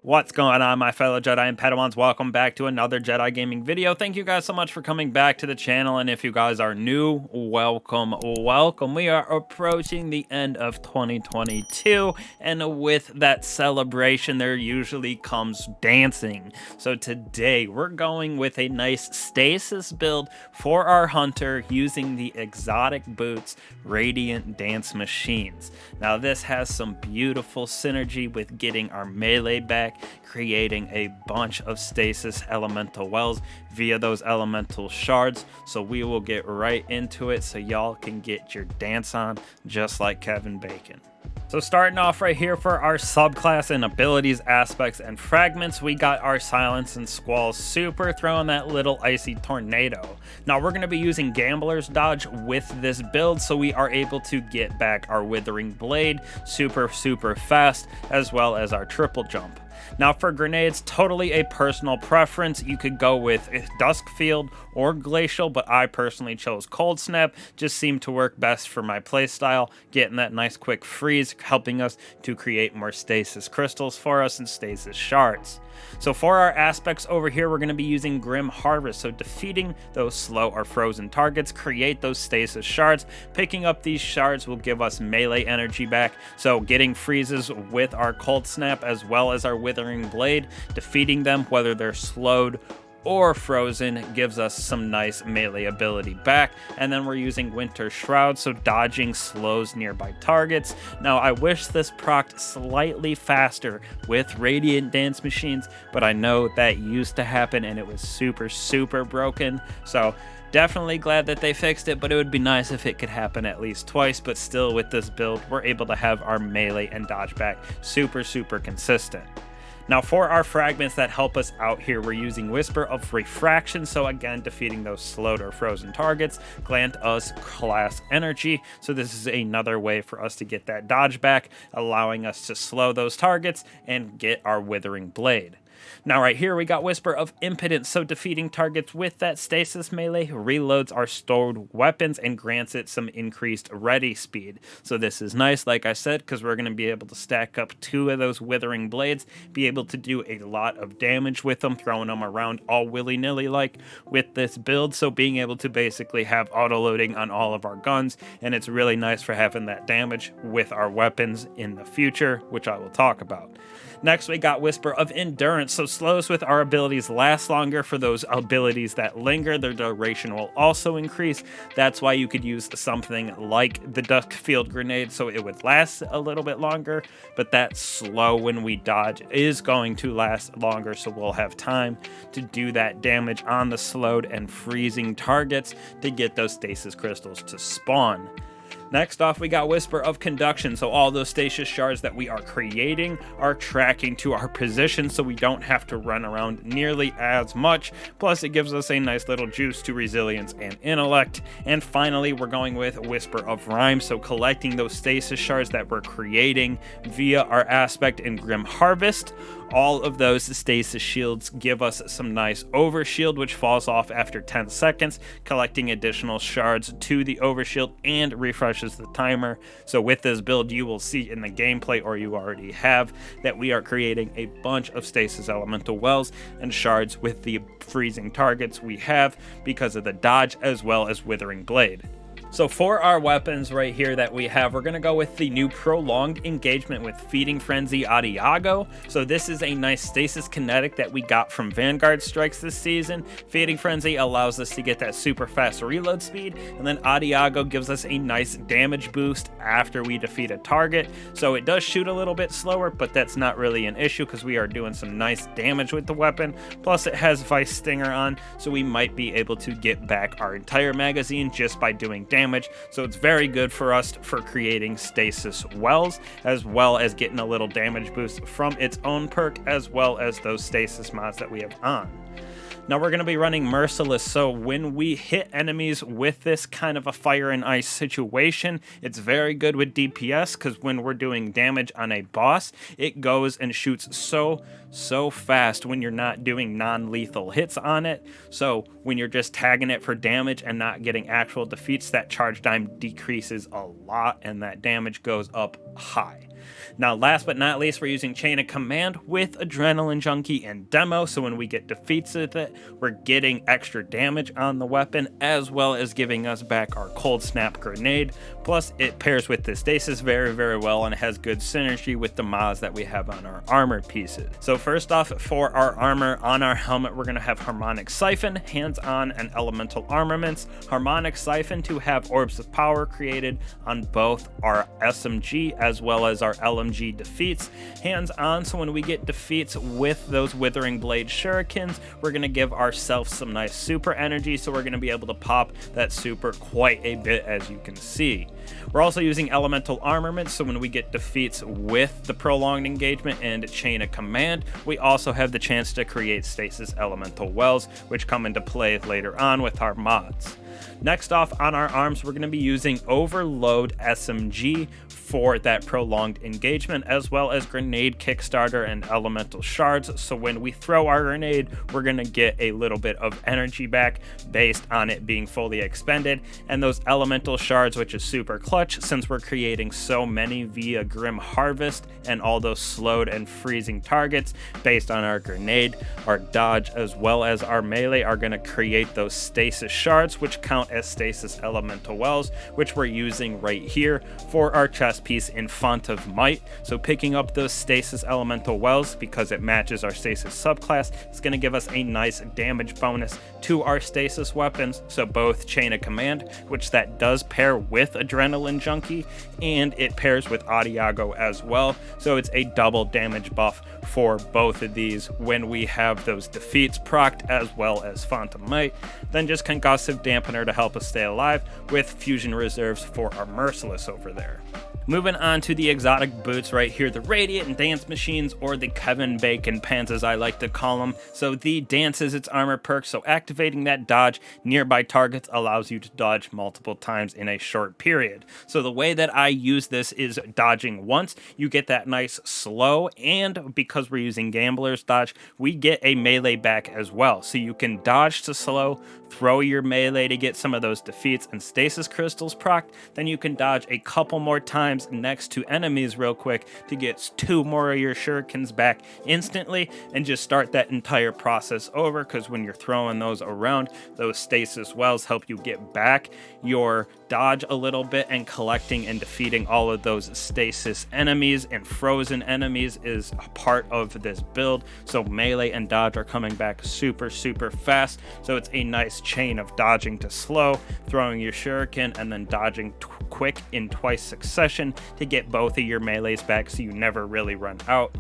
What's going on, my fellow Jedi and Padawans? Welcome back to another Jedi gaming video. Thank you guys so much for coming back to the channel, and if you guys are new, welcome. We are approaching the end of 2022, and with that celebration, there usually comes dancing. So today, we're going with a nice stasis build for our hunter using the exotic boots Radiant Dance Machines. Now, this has some beautiful synergy with getting our melee back, creating a bunch of stasis elemental wells via those elemental shards. So we will get right into it so y'all can get your dance on just like Kevin Bacon. So starting off right here for our subclass and abilities, aspects, and fragments, we got our Silence and Squall Super, throwing that little icy tornado. Now we're going to be using Gambler's Dodge with this build, so we are able to get back our Withering Blade super fast, as well as our triple jump. Now for grenades, totally a personal preference. You could go with Duskfield or Glacial, but I personally chose Cold Snap. Just seemed to work best for my playstyle, getting that nice quick freeze, helping us to create more stasis crystals for us and stasis shards. So for our aspects over here, we're going to be using Grim Harvest. So defeating those slow or frozen targets, create those stasis shards. Picking up these shards will give us melee energy back. So getting freezes with our Cold Snap as well as our Withering Blade, defeating them, whether they're slowed or frozen, gives us some nice melee ability back. And then we're using Winter Shroud, so dodging slows nearby targets. Now I wish this procced slightly faster with Radiant Dance Machines, but I know that used to happen and it was super broken. So definitely glad that they fixed it, but it would be nice if it could happen at least twice. But still, with this build, we're able to have our melee and dodge back super consistent. Now for our fragments that help us out here, we're using Whisper of Refraction, so again, defeating those slowed or frozen targets, grant us class energy. So this is another way for us to get that dodge back, allowing us to slow those targets and get our Withering Blade. Now right here we got Whisper of Impotence, so defeating targets with that stasis melee reloads our stored weapons and grants it some increased ready speed. So this is nice, like I said, because we're going to be able to stack up 2 of those Withering Blades, be able to do a lot of damage with them, throwing them around all willy-nilly like with this build. So being able to basically have auto-loading on all of our guns, and it's really nice for having that damage with our weapons in the future, which I will talk about. Next, we got Whisper of Endurance, so slows with our abilities last longer. For those abilities that linger, their duration will also increase. That's why you could use something like the Duskfield Grenade, so it would last a little bit longer, but that slow when we dodge is going to last longer, so we'll have time to do that damage on the slowed and freezing targets to get those stasis crystals to spawn. Next off, we got Whisper of Conduction, so all those stasis shards that we are creating are tracking to our position, so we don't have to run around nearly as much. Plus, it gives us a nice little juice to resilience and intellect. And finally, we're going with Whisper of Rhyme, so collecting those stasis shards that we're creating via our aspect in Grim Harvest. All of those stasis shields give us some nice overshield, which falls off after 10 seconds, collecting additional shards to the overshield and refreshes the timer. So with this build, you will see in the gameplay, or you already have, that we are creating a bunch of stasis elemental wells and shards with the freezing targets we have because of the dodge as well as Withering Blade. So for our weapons right here that we have, we're going to go with the new Prolonged Engagement with Feeding Frenzy Adiago. So this is a nice stasis kinetic that we got from Vanguard Strikes this season. Feeding Frenzy allows us to get that super fast reload speed, and then Adiago gives us a nice damage boost after we defeat a target. So it does shoot a little bit slower, but that's not really an issue because we are doing some nice damage with the weapon. Plus it has Vice Stinger on, so we might be able to get back our entire magazine just by doing damage. So it's very good for us for creating stasis wells, as well as getting a little damage boost from its own perk, as well as those stasis mods that we have on. Now we're going to be running Merciless, so when we hit enemies with this kind of a fire and ice situation, it's very good with DPS, because when we're doing damage on a boss, it goes and shoots so fast when you're not doing non-lethal hits on it. So when you're just tagging it for damage and not getting actual defeats, that charge time decreases a lot and that damage goes up high. Now, last but not least, we're using Chain of Command with Adrenaline Junkie and Demo, so when we get defeats with it, we're getting extra damage on the weapon, as well as giving us back our Cold Snap Grenade. Plus, it pairs with the Stasis very, very well, and it has good synergy with the mods that we have on our armor pieces. So first off, for our armor on our helmet, we're going to have Harmonic Siphon, hands-on, and elemental armaments. Harmonic Siphon to have orbs of power created on both our SMG as well as our LMG defeats. Hands-on, so when we get defeats with those Withering Blade Shurikens, we're going to give ourselves some nice super energy, so we're going to be able to pop that super quite a bit, as you can see. We're also using elemental armament, so when we get defeats with the prolonged engagement and Chain of Command, we also have the chance to create stasis elemental wells, which come into play later on with our mods. Next off, on our arms, we're going to be using Overload SMG for that prolonged engagement, as well as Grenade Kickstarter and Elemental Shards. So when we throw our grenade, we're going to get a little bit of energy back based on it being fully expended. And those Elemental Shards, which is super clutch since we're creating so many via Grim Harvest and all those slowed and freezing targets based on our grenade, our dodge, as well as our melee are going to create those Stasis Shards, which count as Stasis Elemental Wells, which we're using right here for our chest piece in Font of Might. So picking up those Stasis Elemental Wells, because it matches our Stasis subclass, is going to give us a nice damage bonus to our Stasis weapons. So both Chain of Command, which that does pair with Adrenaline Junkie, and it pairs with Adiago as well. So it's a double damage buff for both of these when we have those defeats procced, as well as Font of Might. Then just Concussive Dampener to help us stay alive, with Fusion Reserves for our Merciless over there. Moving on to the exotic boots right here, the Radiant and Dance Machines, or the Kevin Bacon Pants as I like to call them. So the Dance is its armor perk, so activating that dodge nearby targets allows you to dodge multiple times in a short period. So the way that I use this is dodging once, you get that nice slow, and because we're using Gambler's Dodge, we get a melee back as well. So you can dodge to slow, throw your melee to get some of those defeats and stasis crystals procced, then you can dodge a couple more times next to enemies real quick to get 2 more of your shurikens back instantly, and just start that entire process over, because when you're throwing those around, those stasis wells help you get back your dodge a little bit, and collecting and defeating all of those stasis enemies and frozen enemies is a part of this build. So melee and dodge are coming back super fast, so it's a nice chain of dodging to slow, throwing your shuriken, and then dodging quick in twice succession to get both of your melees back, so you never really run out.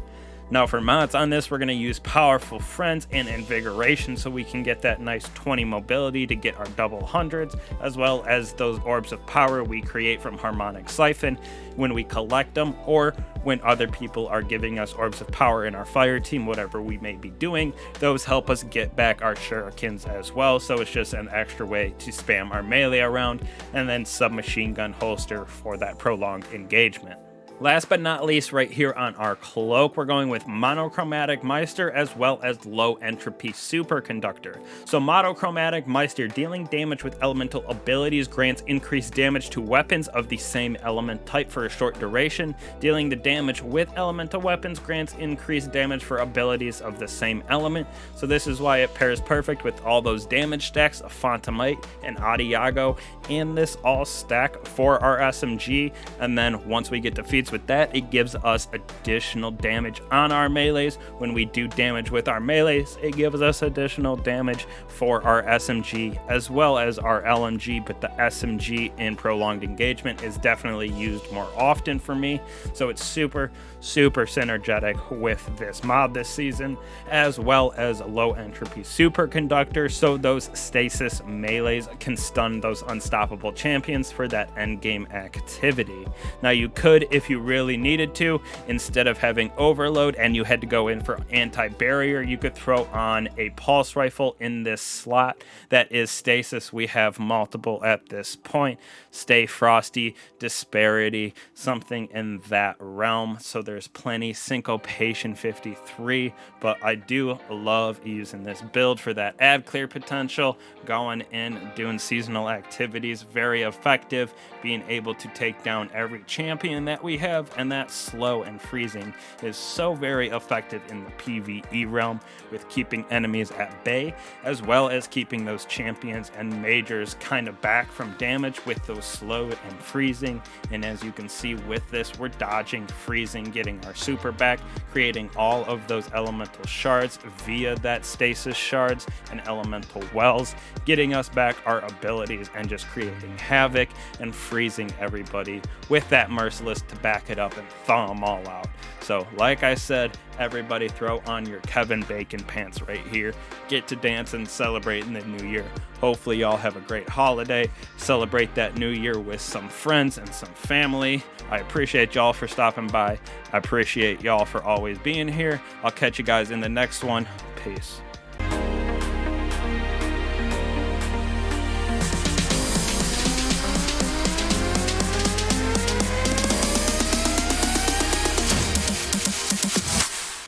Now for mods on this, we're going to use Powerful Friends and Invigoration, so we can get that nice 20 mobility to get our double hundreds, as well as those orbs of power we create from Harmonic Siphon when we collect them, or when other people are giving us orbs of power in our fire team, whatever we may be doing. Those help us get back our shurikens as well, so it's just an extra way to spam our melee around, and then submachine gun holster for that prolonged engagement. Last but not least, right here on our cloak, we're going with Monochromatic Meister as well as Low Entropy Superconductor. So Monochromatic Meister, dealing damage with elemental abilities, grants increased damage to weapons of the same element type for a short duration. Dealing the damage with elemental weapons grants increased damage for abilities of the same element. So this is why it pairs perfect with all those damage stacks of Font of Might and Adiago, and this all stack for our SMG. And then once we get defeats with that, it gives us additional damage on our melees. When we do damage with our melees, it gives us additional damage for our SMG as well as our LMG, but the SMG in prolonged engagement is definitely used more often for me, so it's super synergetic with this mod this season, as well as Low Entropy Superconductor, so those stasis melees can stun those unstoppable champions for that endgame activity. Now you could, if you really needed to, instead of having overload and you had to go in for anti-barrier, you could throw on a pulse rifle in this slot that is stasis. We have multiple at this point: Stay Frosty, Disparity, something in that realm. So there's plenty. Syncopation 53, but I do love using this build for that ad clear potential, going in, doing seasonal activities, very effective, being able to take down every champion that we have, and that slow and freezing is so very effective in the PvE realm with keeping enemies at bay, as well as keeping those champions and majors kind of back from damage with those slow and freezing. And as you can see with this, we're dodging, freezing, getting our super back, creating all of those elemental shards via that stasis shards and elemental wells, getting us back our abilities and just creating havoc and freezing everybody with that merciless to back it up and thaw them all out. So like I said, everybody throw on your Kevin Bacon pants right here. Get to dance and celebrate in the new year. Hopefully y'all have a great holiday. Celebrate that new year with some friends and some family. I appreciate y'all for stopping by. I appreciate y'all for always being here. I'll catch you guys in the next one. Peace.